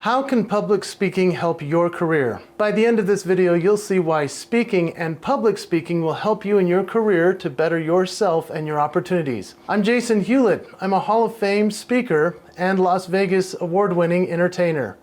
How can public speaking help your career? By the end of this video, you'll see why speaking and public speaking will help you in your career to better yourself and your opportunities. I'm Jason Hewlett. I'm a Hall of Fame speaker and Las Vegas award-winning entertainer.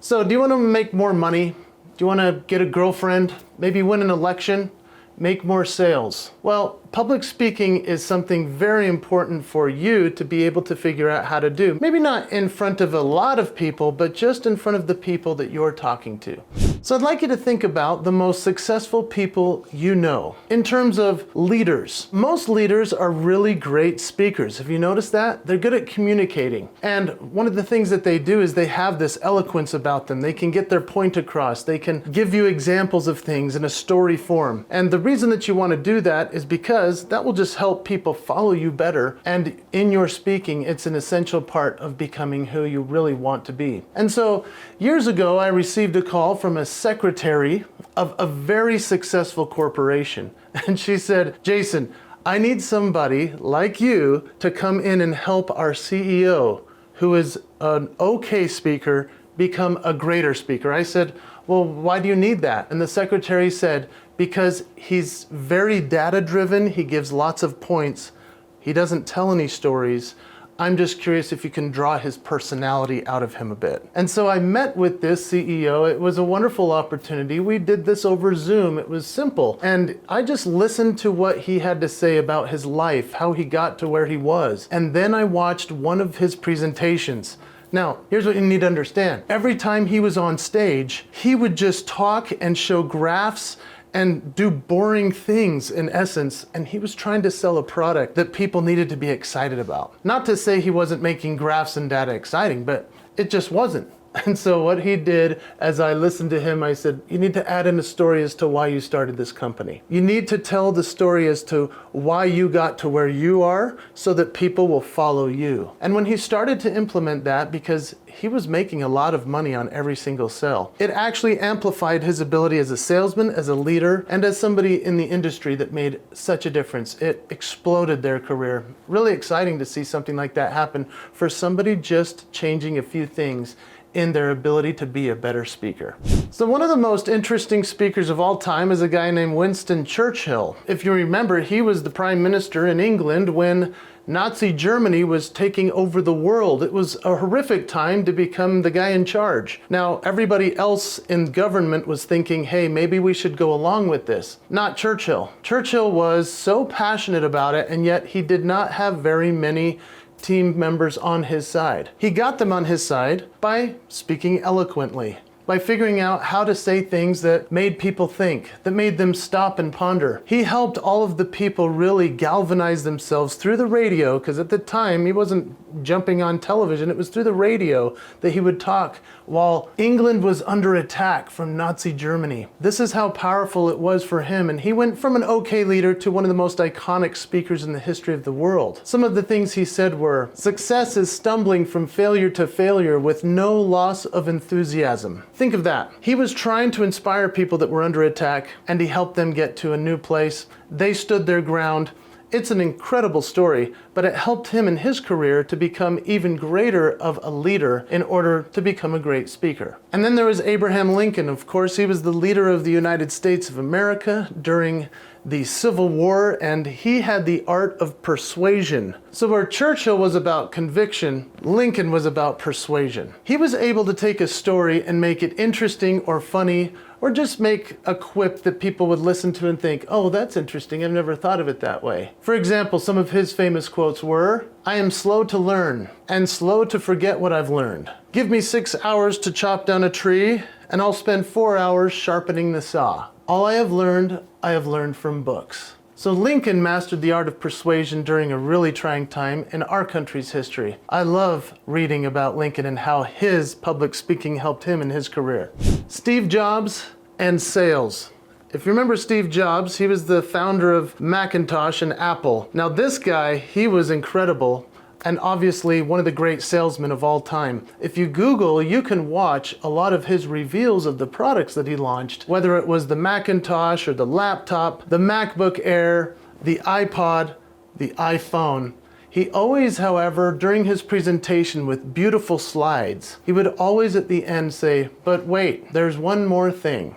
So, do you want to make more money? Do you want to get a girlfriend? Maybe win an election? Make more sales? Well, public speaking is something very important for you to be able to figure out how to do. Maybe not in front of a lot of people, but just in front of the people that you're talking to. So I'd like you to think about the most successful people you know. In terms of leaders, most leaders are really great speakers. Have you noticed that? They're good at communicating. And one of the things that they do is they have this eloquence about them. They can get their point across. They can give you examples of things in a story form. And the reason that you want to do that is because that will just help people follow you better. And in your speaking, it's an essential part of becoming who you really want to be. And so years ago, I received a call from a secretary of a very successful corporation. And she said, Jason, I need somebody like you to come in and help our CEO, who is an okay speaker, become a greater speaker. I said, well, why do you need that? And the secretary said, because he's very data-driven, he gives lots of points, he doesn't tell any stories. I'm just curious if you can draw his personality out of him a bit. And so I met with this CEO. It was a wonderful opportunity. We did this over Zoom. It was simple. And I just listened to what he had to say about his life, how he got to where he was. And then I watched one of his presentations. Now, here's what you need to understand. Every time he was on stage, he would just talk and show graphs and do boring things in essence, and he was trying to sell a product that people needed to be excited about. Not to say he wasn't making graphs and data exciting, but it just wasn't. And so what he did, as I listened to him, I said, you need to add in a story as to why you started this company. You need to tell the story as to why you got to where you are so that people will follow you. And when he started to implement that, because he was making a lot of money on every single sale, it actually amplified his ability as a salesman, as a leader, and as somebody in the industry that made such a difference. It exploded their career. Really exciting to see something like that happen for somebody just changing a few things in their ability to be a better speaker. So one of the most interesting speakers of all time is a guy named Winston Churchill. If you remember, he was the prime minister in England when Nazi Germany was taking over the world. It was a horrific time to become the guy in charge. Now, everybody else in government was thinking, hey, maybe we should go along with this. Not Churchill. Churchill was so passionate about it, and yet he did not have very many team members on his side. He got them on his side by speaking eloquently, by figuring out how to say things that made people think, that made them stop and ponder. He helped all of the people really galvanize themselves through the radio, because at the time he wasn't jumping on television, it was through the radio that he would talk while England was under attack from Nazi Germany. This is how powerful it was for him, and he went from an okay leader to one of the most iconic speakers in the history of the world. Some of the things he said were, success is stumbling from failure to failure with no loss of enthusiasm. Think of that. He was trying to inspire people that were under attack, and he helped them get to a new place. They stood their ground. It's an incredible story, but it helped him in his career to become even greater of a leader in order to become a great speaker. And then there was Abraham Lincoln. Of course, he was the leader of the United States of America during the Civil War, and he had the art of persuasion. So where Churchill was about conviction, Lincoln was about persuasion. He was able to take a story and make it interesting or funny, or just make a quip that people would listen to and think, oh, that's interesting, I've never thought of it that way. For example, some of his famous quotes were, I am slow to learn and slow to forget what I've learned. Give me 6 hours to chop down a tree, and I'll spend 4 hours sharpening the saw. All I have learned from books. So Lincoln mastered the art of persuasion during a really trying time in our country's history. I love reading about Lincoln and how his public speaking helped him in his career. Steve Jobs and sales. If you remember Steve Jobs, he was the founder of Macintosh and Apple. Now this guy, he was incredible and obviously one of the great salesmen of all time. If you Google, you can watch a lot of his reveals of the products that he launched, whether it was the Macintosh or the laptop, the MacBook Air, the iPod, the iPhone. He always, however, during his presentation with beautiful slides, he would always at the end say, "But wait, there's one more thing."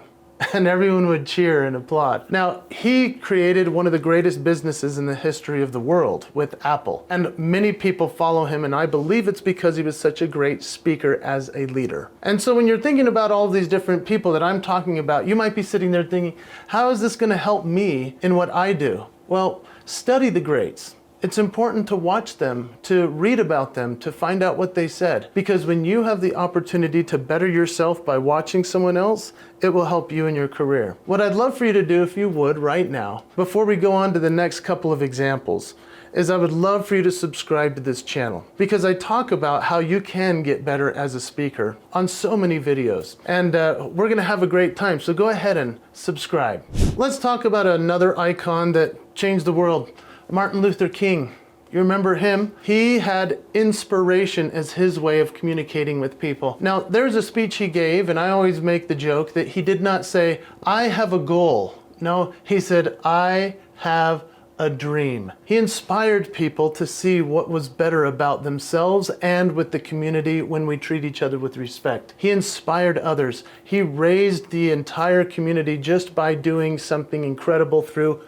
And everyone would cheer and applaud. Now, he created one of the greatest businesses in the history of the world with Apple. And many people follow him, and I believe it's because he was such a great speaker as a leader. And so when you're thinking about all these different people that I'm talking about, you might be sitting there thinking, how is this going to help me in what I do? Well, study the greats. It's important to watch them, to read about them, to find out what they said. Because when you have the opportunity to better yourself by watching someone else, it will help you in your career. What I'd love for you to do, if you would, right now, before we go on to the next couple of examples, is I would love for you to subscribe to this channel. Because I talk about how you can get better as a speaker on so many videos. And we're gonna have a great time, so go ahead and subscribe. Let's talk about another icon that changed the world. Martin Luther King. You remember him? He had inspiration as his way of communicating with people. Now, there's a speech he gave, and I always make the joke that he did not say, "I have a goal." No, he said, "I have a dream." He inspired people to see what was better about themselves and with the community when we treat each other with respect. He inspired others. He raised the entire community just by doing something incredible through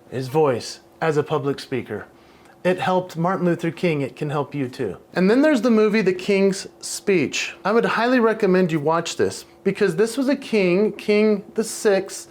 his voice as a public speaker. It helped Martin Luther King. It can help you too. And then there's the movie The King's Speech. I would highly recommend you watch this because this was a king, King VI,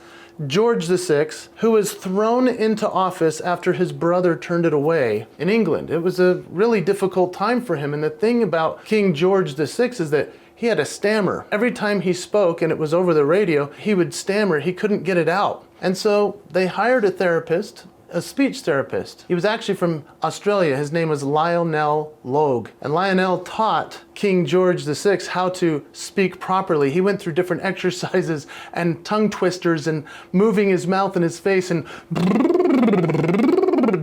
George VI, who was thrown into office after his brother turned it away in England. It was a really difficult time for him. And the thing about King George VI is that he had a stammer. Every time he spoke, and it was over the radio, he would stammer. He couldn't get it out. And so they hired a therapist, a speech therapist. He was actually from Australia. His name was Lionel Logue. And Lionel taught King George VI how to speak properly. He went through different exercises and tongue twisters and moving his mouth and his face and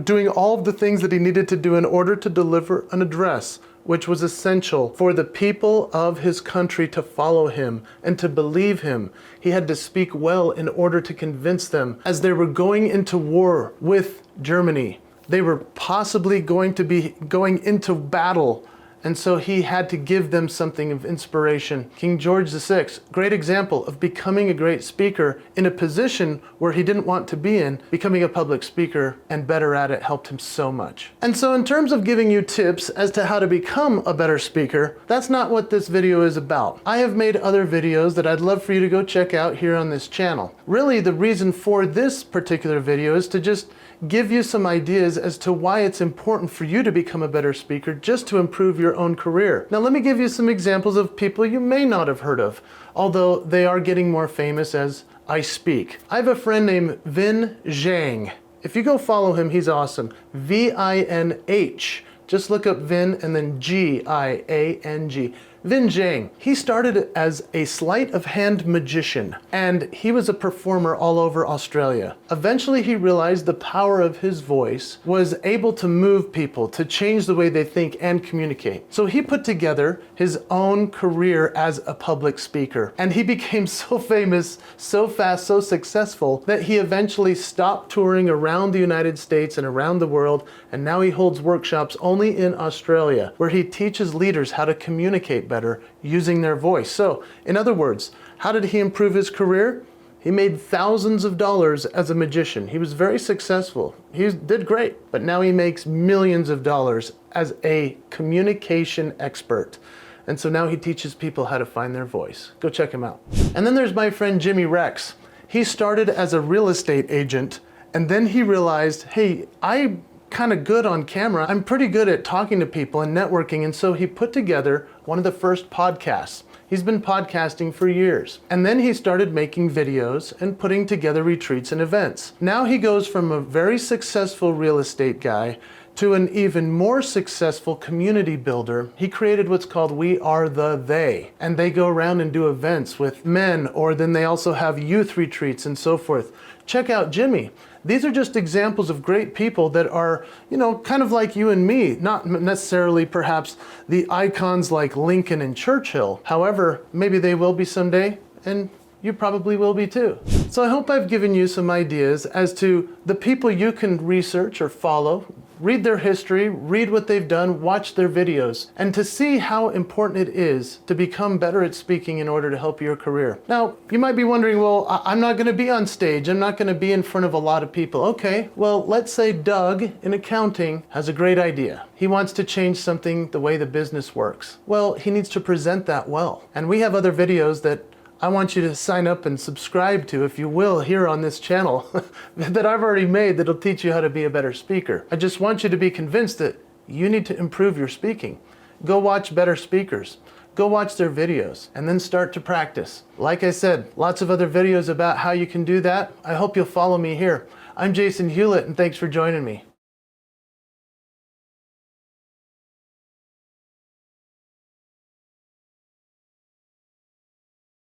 doing all of the things that he needed to do in order to deliver an address, which was essential for the people of his country to follow him and to believe him. He had to speak well in order to convince them as they were going into war with Germany. They were possibly going to be going into battle. And so he had to give them something of inspiration. King George VI, great example of becoming a great speaker in a position where he didn't want to be in. Becoming a public speaker and better at it helped him so much. And so in terms of giving you tips as to how to become a better speaker, that's not what this video is about. I have made other videos that I'd love for you to go check out here on this channel. Really, the reason for this particular video is to just give you some ideas as to why it's important for you to become a better speaker just to improve your own career. Now let me give you some examples of people you may not have heard of, although they are getting more famous as I speak. I have a friend named Vinh Giang. If you go follow him, he's awesome. V-I-N-H. Just look up Vinh and then G-I-A-N-G. Vinh Giang. He started as a sleight of hand magician, and he was a performer all over Australia. Eventually he realized the power of his voice was able to move people, to change the way they think and communicate. So he put together his own career as a public speaker, and he became so famous, so fast, so successful that he eventually stopped touring around the United States and around the world, and now he holds workshops only in Australia where he teaches leaders how to communicate better using their voice. So, in other words, how did he improve his career? He made thousands of dollars as a magician. He was very successful. He did great, but now he makes millions of dollars as a communication expert. And so now he teaches people how to find their voice. Go check him out. And then there's my friend Jimmy Rex. He started as a real estate agent, and then he realized, hey, I'm kind of good on camera. I'm pretty good at talking to people and networking, and so he put together one of the first podcasts. He's been podcasting for years. And then he started making videos and putting together retreats and events. Now he goes from a very successful real estate guy to an even more successful community builder. He created what's called We Are the They. And they go around and do events with men, or then they also have youth retreats and so forth. Check out Jimmy. These are just examples of great people that are, kind of like you and me, not necessarily perhaps the icons like Lincoln and Churchill. However, maybe they will be someday, and you probably will be too. So I hope I've given you some ideas as to the people you can research or follow, read their history, read what they've done, watch their videos, and to see how important it is to become better at speaking in order to help your career. Now, you might be wondering, well, I'm not gonna be on stage, I'm not gonna be in front of a lot of people. Okay, well, let's say Doug in accounting has a great idea. He wants to change something the way the business works. Well, he needs to present that well. And we have other videos that I want you to sign up and subscribe to, if you will, here on this channel that I've already made that'll teach you how to be a better speaker. I just want you to be convinced that you need to improve your speaking. Go watch better speakers. Go watch their videos and then start to practice. Like I said, lots of other videos about how you can do that. I hope you'll follow me here. I'm Jason Hewlett, and thanks for joining me.